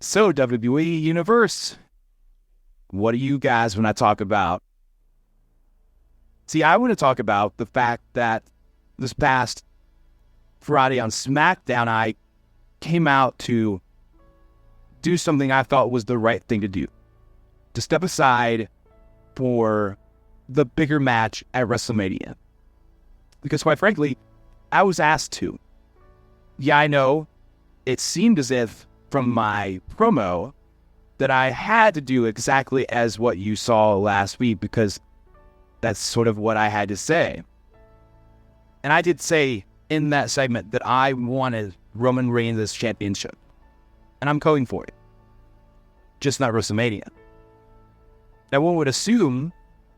So, WWE Universe, what do you guys want to talk about? See, I want to talk about the fact that this past Friday on SmackDown, I came out to do something I thought was the right thing to do. To step aside for the bigger match at Wrestlemania. Because quite frankly, I was asked to. Yeah, I know, it seemed as if from my promo that I had to do exactly as what you saw last week because that's sort of what I had to say. And I did say in that segment that I wanted Roman Reigns' championship. And I'm going for it. Just not WrestleMania. Now one would assume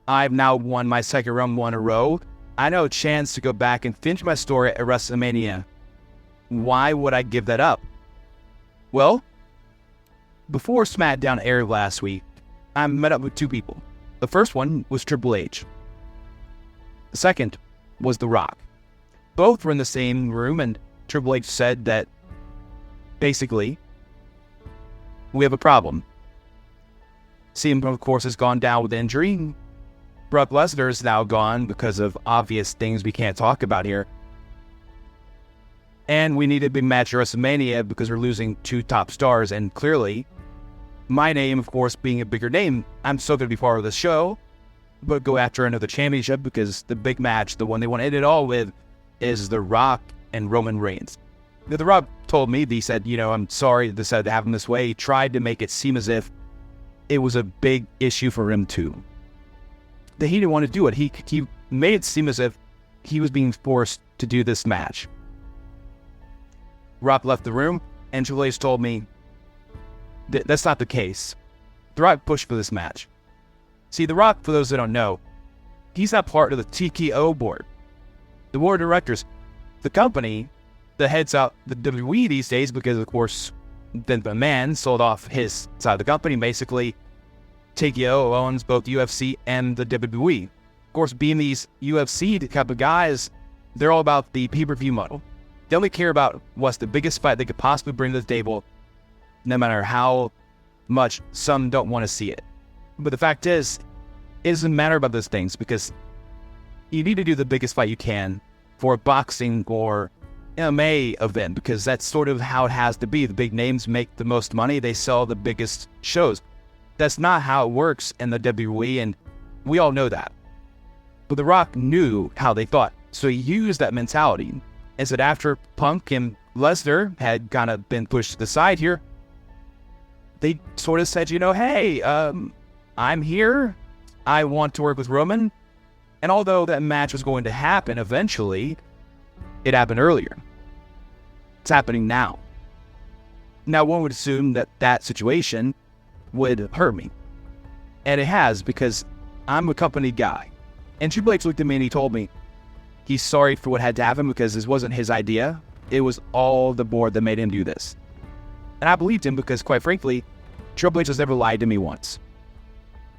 I've now won my second Rumble in a row. I know a chance to go back and finish my story at WrestleMania. Why would I give that up? Well, before SmackDown aired last week, I met up with two people. The first one was Triple H. The second was The Rock. Both were in the same room, and Triple H said that, basically, we have a problem. CM, of course, has gone down with injury. Brock Lesnar is now gone because of obvious things we can't talk about here. And we need a big match at WrestleMania because we're losing two top stars. And clearly, my name, of course, being a bigger name, I'm still going to be part of the show, but go after another championship because the big match, the one they want to end it all with, is The Rock and Roman Reigns. The Rock told me, he said, I'm sorry this had to happen this way. He tried to make it seem as if it was a big issue for him too. That he didn't want to do it. He made it seem as if he was being forced to do this match. Rock left the room, and Triple H told me that's not the case. The Rock pushed for this match. See, The Rock, for those that don't know, he's not part of the TKO board. The board of directors, the company that heads out the WWE these days, because of course, the man sold off his side of the company. Basically, TKO owns both UFC and the WWE. Of course, being these UFC type of guys, they're all about the pay-per-view model. They only care about what's the biggest fight they could possibly bring to the table, no matter how much some don't want to see it. But the fact is, it doesn't matter about those things because you need to do the biggest fight you can for a boxing or MMA event because that's sort of how it has to be. The big names make the most money. They sell the biggest shows. That's not how it works in the WWE, and we all know that. But The Rock knew how they thought, so he used that mentality. And said after Punk and Lesnar had kind of been pushed to the side here, they sort of said, hey, I'm here. I want to work with Roman. And although that match was going to happen eventually, it happened earlier. It's happening now. Now, one would assume that that situation would hurt me. And it has, because I'm a company guy. And Triple H looked at me and he told me he's sorry for what had to happen because this wasn't his idea. It was all the board that made him do this. And I believed him because, quite frankly, Triple H has never lied to me once.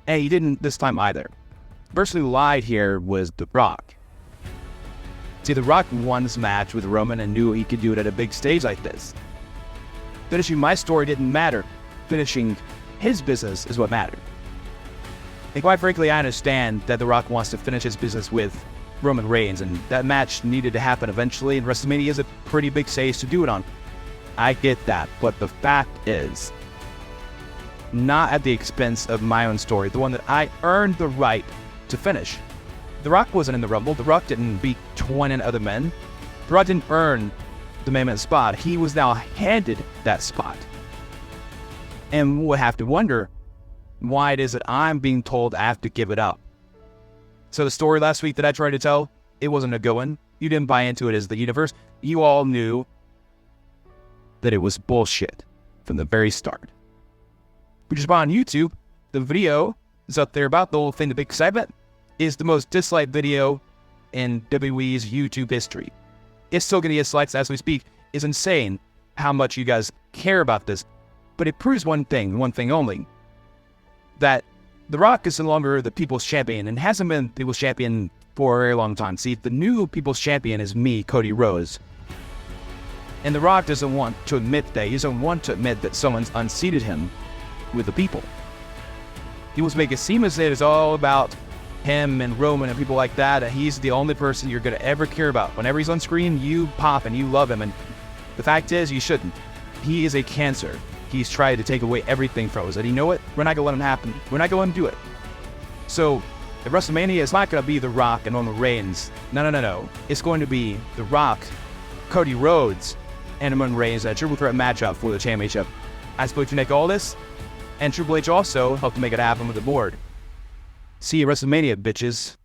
And he didn't this time either. The person who lied here was The Rock. See, The Rock won this match with Roman and knew he could do it at a big stage like this. Finishing my story didn't matter. Finishing his business is what mattered. And quite frankly, I understand that The Rock wants to finish his business with Roman Reigns, and that match needed to happen eventually, and WrestleMania is a pretty big stage to do it on. I get that, but the fact is, not at the expense of my own story, the one that I earned the right to finish. The Rock wasn't in the Rumble. The Rock didn't beat 20 other men. The Rock didn't earn the main event spot. He was now handed that spot. And we'll have to wonder why it is that I'm being told I have to give it up. So the story last week that I tried to tell, it wasn't a good one. You didn't buy into it as the universe. You all knew that it was bullshit from the very start. Which is why on YouTube, the video is up there about the whole thing. The big excitement is the most disliked video in WWE's YouTube history. It's still getting dislikes as we speak. It's insane how much you guys care about this. But it proves one thing only, that The Rock is no longer the People's Champion and hasn't been the People's Champion for a very long time. See, the new People's Champion is me, Cody Rhodes. And The Rock doesn't want to admit that. He doesn't want to admit that someone's unseated him with the people. He wants to make it seem as if it's all about him and Roman and people like that, and he's the only person you're going to ever care about. Whenever he's on screen, you pop and you love him. And the fact is, you shouldn't. He is a cancer. He's tried to take away everything from us. And you know what? We're not going to let him happen. We're not going to let him do it. So, at WrestleMania, it's not going to be The Rock and Roman Reigns. No. It's going to be The Rock, Cody Rhodes, and Roman Reigns, a triple threat matchup for the championship. I spoke to Nick Aldis, and Triple H also helped to make it happen with the board. See you at WrestleMania, bitches.